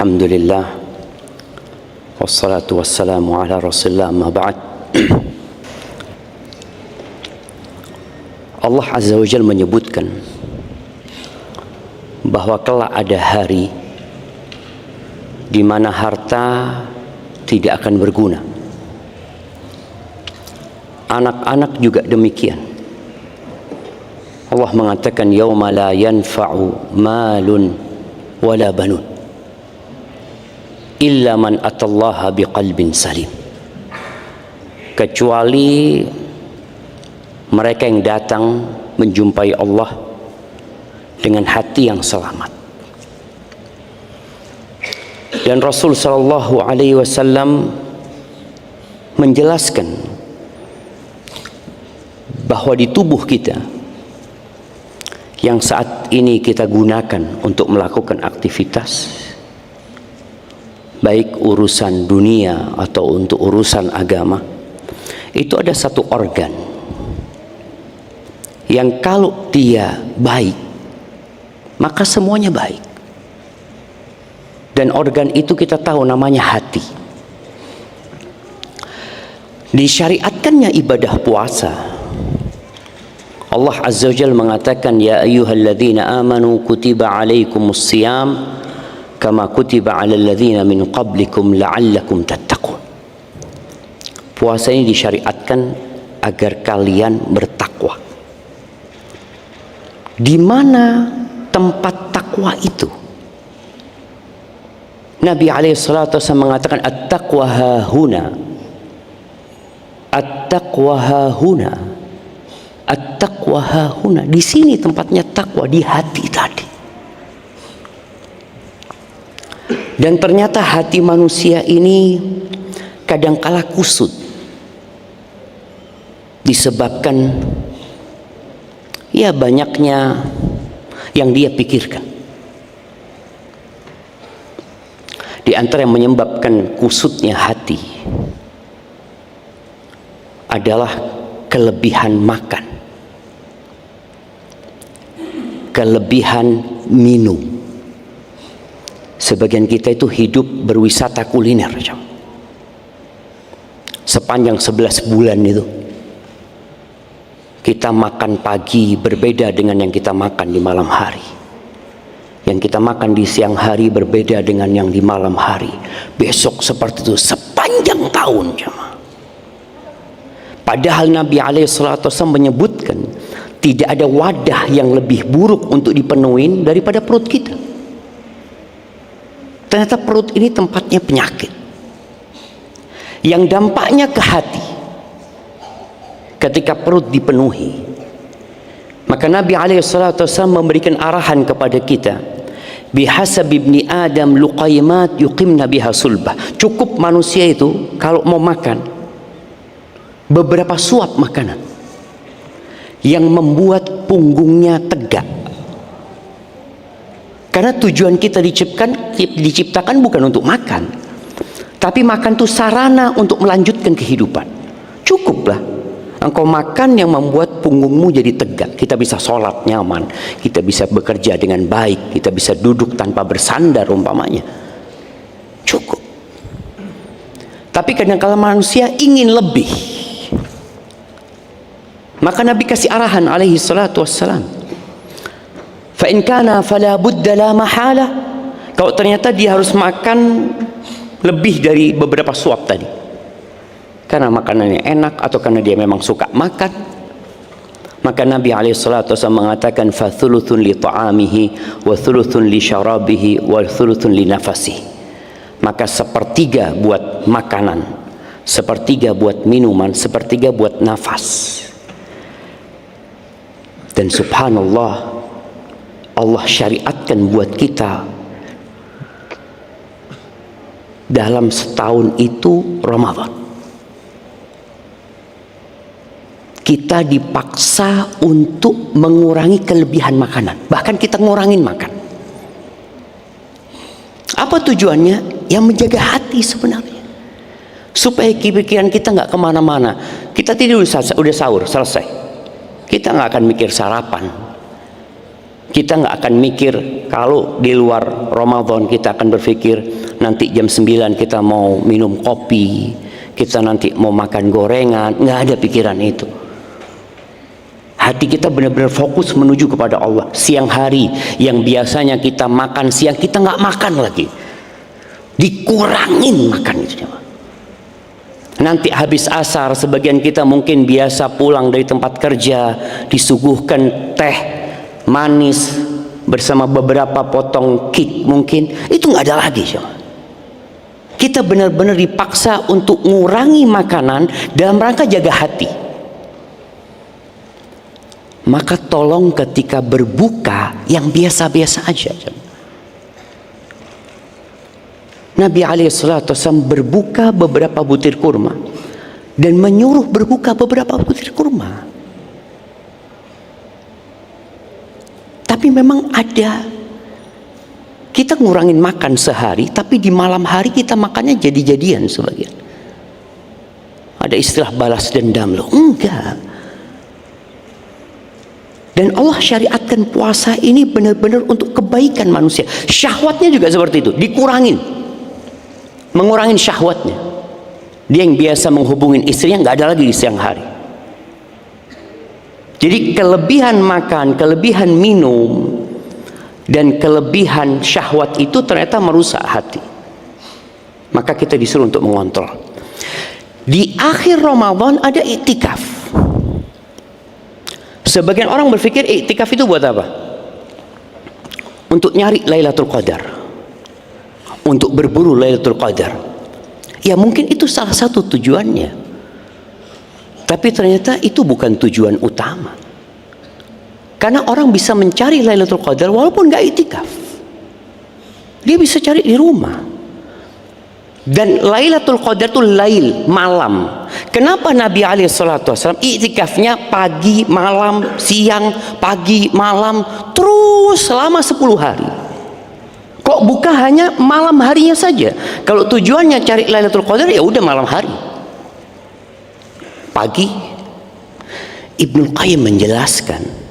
Alhamdulillah wassalatu wassalamu ala rasulillah amma ba'd. Allah Azza wa Jalla menyebutkan bahwa kelak ada hari di mana harta tidak akan berguna. Anak-anak juga demikian. Allah mengatakan yauma la yanfa'u malun wala banun illa man atallaha biqalbin salim, kecuali mereka yang datang menjumpai Allah dengan hati yang selamat. Dan Rasul sallallahu alaihi wasallam menjelaskan bahwa di tubuh kita yang saat ini kita gunakan untuk melakukan aktivitas, baik urusan dunia atau untuk urusan agama, itu ada satu organ yang kalau dia baik maka semuanya baik. Dan organ itu kita tahu namanya hati. Disyariatkannya ibadah puasa, Allah Azza wa Jalla mengatakan ya ayyuhalladzina amanu kutiba alaikumus siyam kama kutiba alal ladzina min qablikum la'allakum tattaqun. Puasa ini disyariatkan agar kalian bertakwa. Di mana tempat takwa itu? Nabi alaihi salatu wasallam mengatakan at-taqwa hahuna. At-taqwa hahuna. At-taqwa hahuna. Di sini tempatnya takwa, di hati tadi. Dan ternyata hati manusia ini kadangkala kusut disebabkan ya banyaknya yang dia pikirkan. Di antara yang menyebabkan kusutnya hati adalah kelebihan makan, kelebihan minum. Sebagian kita itu hidup berwisata kuliner. Sepanjang 11 bulan itu kita makan pagi berbeda dengan yang kita makan di malam hari. Yang kita makan di siang hari berbeda dengan yang di malam hari. Besok seperti itu sepanjang tahun. Padahal Nabi SAW menyebutkan tidak ada wadah yang lebih buruk untuk dipenuhi daripada perut kita. Ternyata perut ini tempatnya penyakit yang dampaknya ke hati. Ketika perut dipenuhi, maka Nabi SAW memberikan arahan kepada kita, bihasab ibni Adam luqaymat yuqimna biha sulbah. Cukup manusia itu kalau mau makan beberapa suap makanan yang membuat punggungnya tegak. Karena tujuan kita diciptakan bukan untuk makan, tapi makan itu sarana untuk melanjutkan kehidupan. Cukuplah engkau makan yang membuat punggungmu jadi tegak. Kita bisa sholat nyaman, kita bisa bekerja dengan baik, kita bisa duduk tanpa bersandar umpamanya. Cukup. Tapi kadang-kala manusia ingin lebih. Maka Nabi kasih arahan alaihi salatu wassalam, fa in kana fala budda la mahala. Kalau ternyata dia harus makan lebih dari beberapa suap tadi, karena makanannya enak atau karena dia memang suka makan, maka Nabi SAW mengatakan fa thuluthun li ta'amihi wa thuluthun li syarabihi wa thuluthun li nafasihi. Maka sepertiga buat makanan, sepertiga buat minuman, sepertiga buat nafas. Dan subhanallah, Allah syariatkan buat kita dalam setahun itu Ramadan. Kita dipaksa untuk mengurangi kelebihan makanan. Bahkan kita ngurangin makan. Apa tujuannya? Yang menjaga hati sebenarnya. Supaya pikiran kita nggak kemana-mana. Kita tidur udah sahur, selesai. Kita nggak akan mikir sarapan. Kita nggak akan mikir kalau di luar Ramadan, kita akan berpikir nanti jam 9 kita mau minum kopi, kita nanti mau makan gorengan. Nggak ada pikiran itu. Hati kita benar-benar fokus menuju kepada Allah. Siang hari yang biasanya kita makan siang, kita nggak makan lagi, dikurangin makan itu. Nanti habis asar, sebagian kita mungkin biasa pulang dari tempat kerja, disuguhkan teh manis bersama beberapa potong cake, mungkin itu nggak ada lagi. Kita benar-benar dipaksa untuk ngurangi makanan dalam rangka jaga hati. Maka tolong ketika berbuka yang biasa-biasa aja. Nabi SAW berbuka beberapa butir kurma dan menyuruh berbuka beberapa butir kurma. Tapi memang ada, kita ngurangin makan sehari, tapi di malam hari kita makannya jadi-jadian sebagian. Ada istilah balas dendam loh, enggak. Dan Allah syariatkan puasa ini benar-benar untuk kebaikan manusia. Syahwatnya juga seperti itu, dikurangin, mengurangin syahwatnya. Dia yang biasa menghubungin istrinya nggak ada lagi di siang hari. Jadi kelebihan makan, kelebihan minum, dan kelebihan syahwat itu ternyata merusak hati. Maka kita disuruh untuk mengontrol. Di akhir Ramadan ada iktikaf. Sebagian orang berpikir iktikaf itu buat apa? Untuk nyari Lailatul Qadar, untuk berburu Lailatul Qadar. Ya mungkin itu salah satu tujuannya. Tapi ternyata itu bukan tujuan utama. Karena orang bisa mencari Lailatul Qadar walaupun nggak iktikaf. Dia bisa cari di rumah. Dan Lailatul Qadar itu lail, malam. Kenapa Nabi SAW iktikafnya pagi, malam, siang, pagi, malam, terus selama 10 hari? Kok buka hanya malam harinya saja? Kalau tujuannya cari Lailatul Qadar, ya udah malam hari. Pagi. Ibnu Qayyim menjelaskan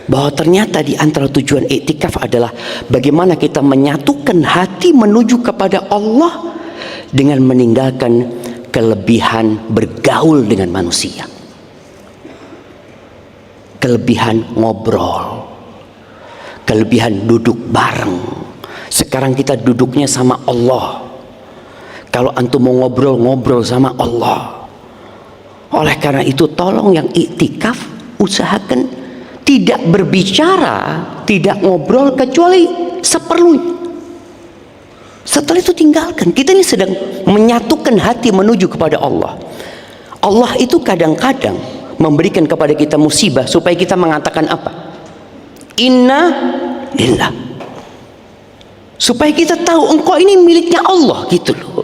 bahwa ternyata di antara tujuan iktikaf adalah bagaimana kita menyatukan hati menuju kepada Allah dengan meninggalkan kelebihan bergaul dengan manusia, kelebihan ngobrol, kelebihan duduk bareng. Sekarang kita duduknya sama Allah. Kalau antum mau ngobrol sama Allah. Oleh karena itu tolong yang iktikaf usahakan tidak berbicara, tidak ngobrol kecuali seperlunya. Setelah itu tinggalkan. Kita ini sedang menyatukan hati menuju kepada Allah. Allah itu kadang-kadang memberikan kepada kita musibah supaya kita mengatakan apa? Inna lillah. Supaya kita tahu engkau ini miliknya Allah gitu loh.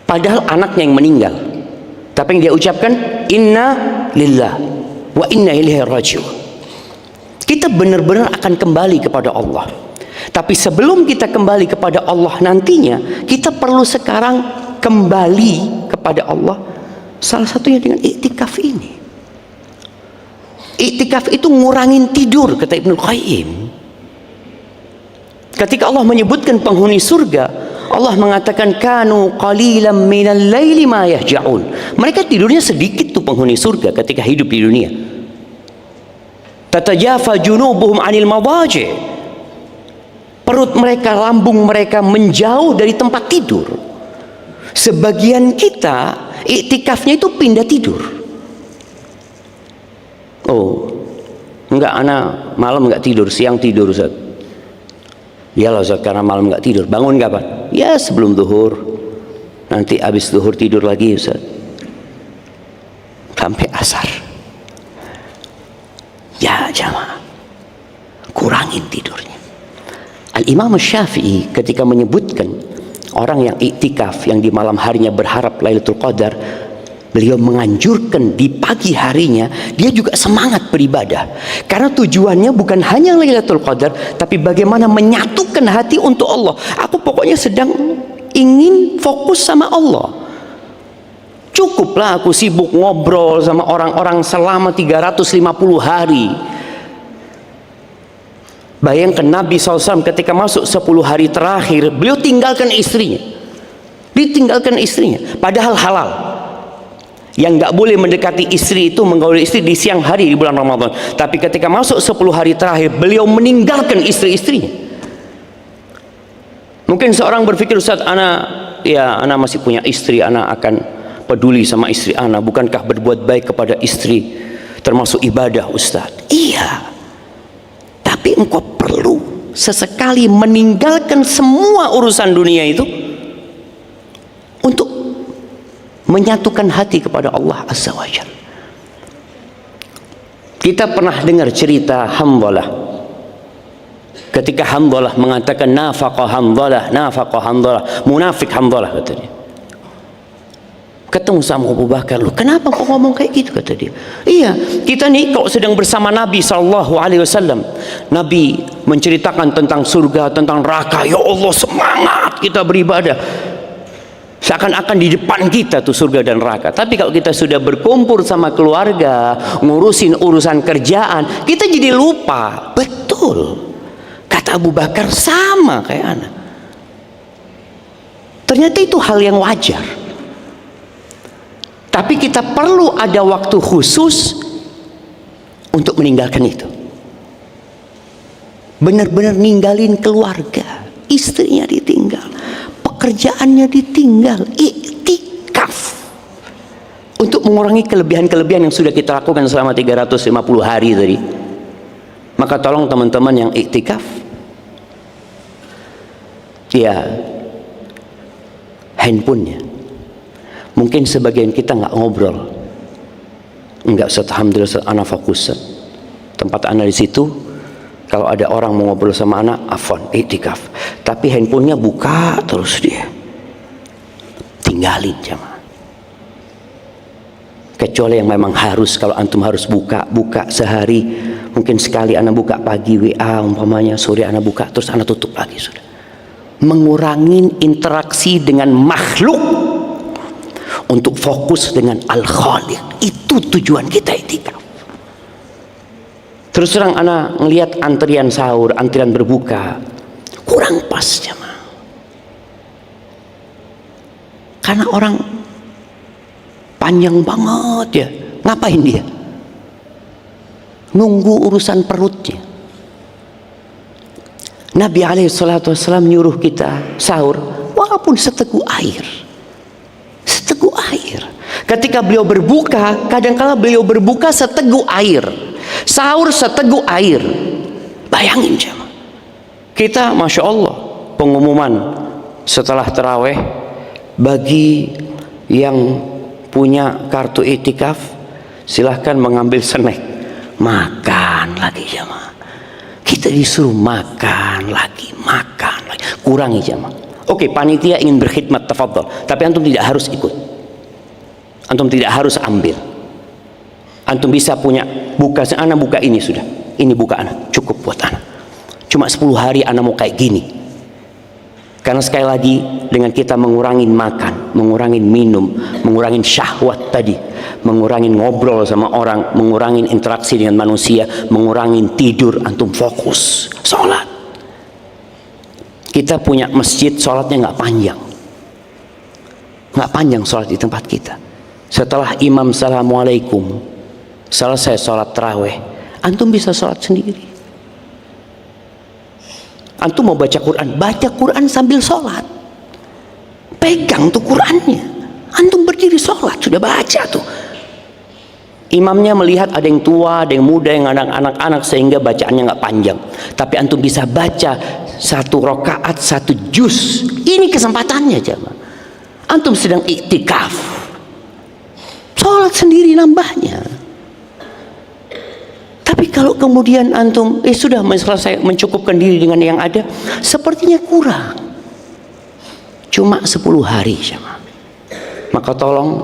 Padahal anaknya yang meninggal, tapi yang dia ucapkan inna lillah wa inna ilaihi raji'un. Kita benar-benar akan kembali kepada Allah. Tapi sebelum kita kembali kepada Allah nantinya, kita perlu sekarang kembali kepada Allah. Salah satunya dengan iktikaf ini. Iktikaf itu ngurangin tidur, kata Ibnu Qayyim. Ketika Allah menyebutkan penghuni surga, Allah mengatakan kanu qalilan minal laili ma yahja'un. Mereka tidurnya sedikit tuh penghuni surga ketika hidup di dunia. Tatajafa junubuhum 'anil madaji'. Perut mereka, lambung mereka menjauh dari tempat tidur. Sebagian kita iktikafnya itu pindah tidur. Oh, enggak, anak malam enggak tidur, siang tidur Ustaz. Iyalah Ustaz, karena malam enggak tidur. Bangun kapan? Ya sebelum zuhur. Nanti habis zuhur tidur lagi Ustaz. Sampai asar. Ya jamaah, kurangin tidurnya. Al-Imam Syafi'i ketika menyebutkan orang yang iktikaf, yang di malam harinya berharap Lailatul Qadar, beliau menganjurkan di pagi harinya dia juga semangat beribadah, karena tujuannya bukan hanya Lailatul Qadar, tapi bagaimana menyatukan hati untuk Allah. Aku pokoknya sedang ingin fokus sama Allah. Cukuplah aku sibuk ngobrol sama orang-orang selama 350 hari. Bayangkan Nabi SAW ketika masuk 10 hari terakhir, beliau tinggalkan istrinya. Ditinggalkan istrinya, padahal halal. Yang nggak boleh mendekati istri itu, menggauli istri di siang hari di bulan Ramadan. Tapi ketika masuk 10 hari terakhir, beliau meninggalkan istri-istrinya. Mungkin seorang berpikir, Ustaz, ana masih punya istri, ana akan peduli sama istri ana. Bukankah berbuat baik kepada istri termasuk ibadah, Ustaz? Iya. Tapi engkau perlu sesekali meninggalkan semua urusan dunia itu untuk menyatukan hati kepada Allah Azza wa Jalla. Kita pernah dengar cerita Hanzalah. Ketika Hanzalah mengatakan nafaqa Hanzalah, munafik Hanzalah katanya. Ketemu sama Abu Bakar, "Lu kenapa kau ngomong kayak gitu?" kata dia. "Iya, kita nih kalau sedang bersama Nabi SAW, Nabi menceritakan tentang surga, tentang neraka. Ya Allah, semangat kita beribadah. Seakan-akan di depan kita tuh surga dan neraka. Tapi kalau kita sudah berkumpul sama keluarga, ngurusin urusan kerjaan, kita jadi lupa." Betul, kata Abu Bakar, sama kayak anak. Ternyata itu hal yang wajar. Tapi kita perlu ada waktu khusus untuk meninggalkan itu. Benar-benar ninggalin keluarga, istrinya ditinggal, pekerjaannya ditinggal, iktikaf untuk mengurangi kelebihan-kelebihan yang sudah kita lakukan selama 350 hari tadi. Maka tolong teman-teman yang iktikaf, ya, handphonenya. Mungkin sebagian kita nggak ngobrol, nggak, alhamdulillah anak fokus tempat anak di situ. Kalau ada orang mau ngobrol sama anak, afwan, iktikaf. Tapi handphonenya buka terus dia, tinggalin jemaah. Kecuali yang memang harus, kalau antum harus buka sehari, mungkin sekali anak buka pagi WA umpamanya, sore anak buka, terus anak tutup lagi sudah. Mengurangi interaksi dengan makhluk untuk fokus dengan Al-Khaliq. Itu tujuan kita iktikaf. Terus terang anak ngelihat antrian sahur, antrian berbuka kurang pas jemaah. Karena orang panjang banget ya. Ngapain dia? Nunggu urusan perutnya. Nabi SAW nyuruh kita sahur walaupun seteguk air. Seteguk air. Ketika beliau berbuka, kadang-kala beliau berbuka seteguk air, sahur seteguk air. Bayangin jemaah. Kita, masya Allah, pengumuman setelah taraweh bagi yang punya kartu iktikaf, silahkan mengambil snack. Makan lagi jemaah. Kita disuruh makan lagi. Kurangi jemaah. Oke, panitia ingin berkhidmat, tafadhol. Tapi antum tidak harus ikut. Antum tidak harus ambil. Antum bisa punya buka, anak buka ini sudah. Ini buka anak, cukup buat anak. Cuma 10 hari anak mau kayak gini. Karena sekali lagi, dengan kita mengurangin makan, mengurangin minum, mengurangin syahwat tadi, mengurangin ngobrol sama orang, mengurangin interaksi dengan manusia, mengurangin tidur, antum fokus sholat. Kita punya masjid, sholatnya nggak panjang sholat di tempat kita. Setelah imam assalamualaikum, selesai sholat taraweh, antum bisa sholat sendiri. Antum mau baca Quran sambil sholat, pegang tuh Qurannya, antum berdiri sholat, sudah baca tuh. Imamnya melihat ada yang tua, ada yang muda, yang anak-anak, sehingga bacaannya nggak panjang. Tapi antum bisa baca 1 rakaat 1 juz. Ini kesempatannya jemaah. Antum sedang iktikaf, sholat sendiri nambahnya. Tapi kalau kemudian antum sudah selesai mencukupkan diri dengan yang ada, sepertinya kurang. Cuma 10 hari jemaah. Maka tolong,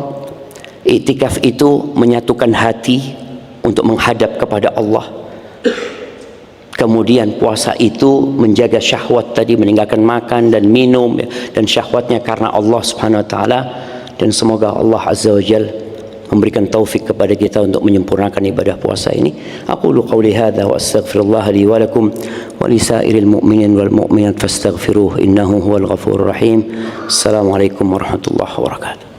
iktikaf itu menyatukan hati untuk menghadap kepada Allah. Kemudian puasa itu menjaga syahwat tadi, meninggalkan makan dan minum dan syahwatnya karena Allah Subhanahu wa taala. Dan semoga Allah Azza wa Jalla memberikan taufik kepada kita untuk menyempurnakan ibadah puasa ini. Aqulu qawli hadza wa astaghfirullah li wa lakum wa li sa'iril mu'minin wal mu'minat fastaghfiruh innahu huwal ghafurur rahim. Assalamualaikum warahmatullahi wabarakatuh.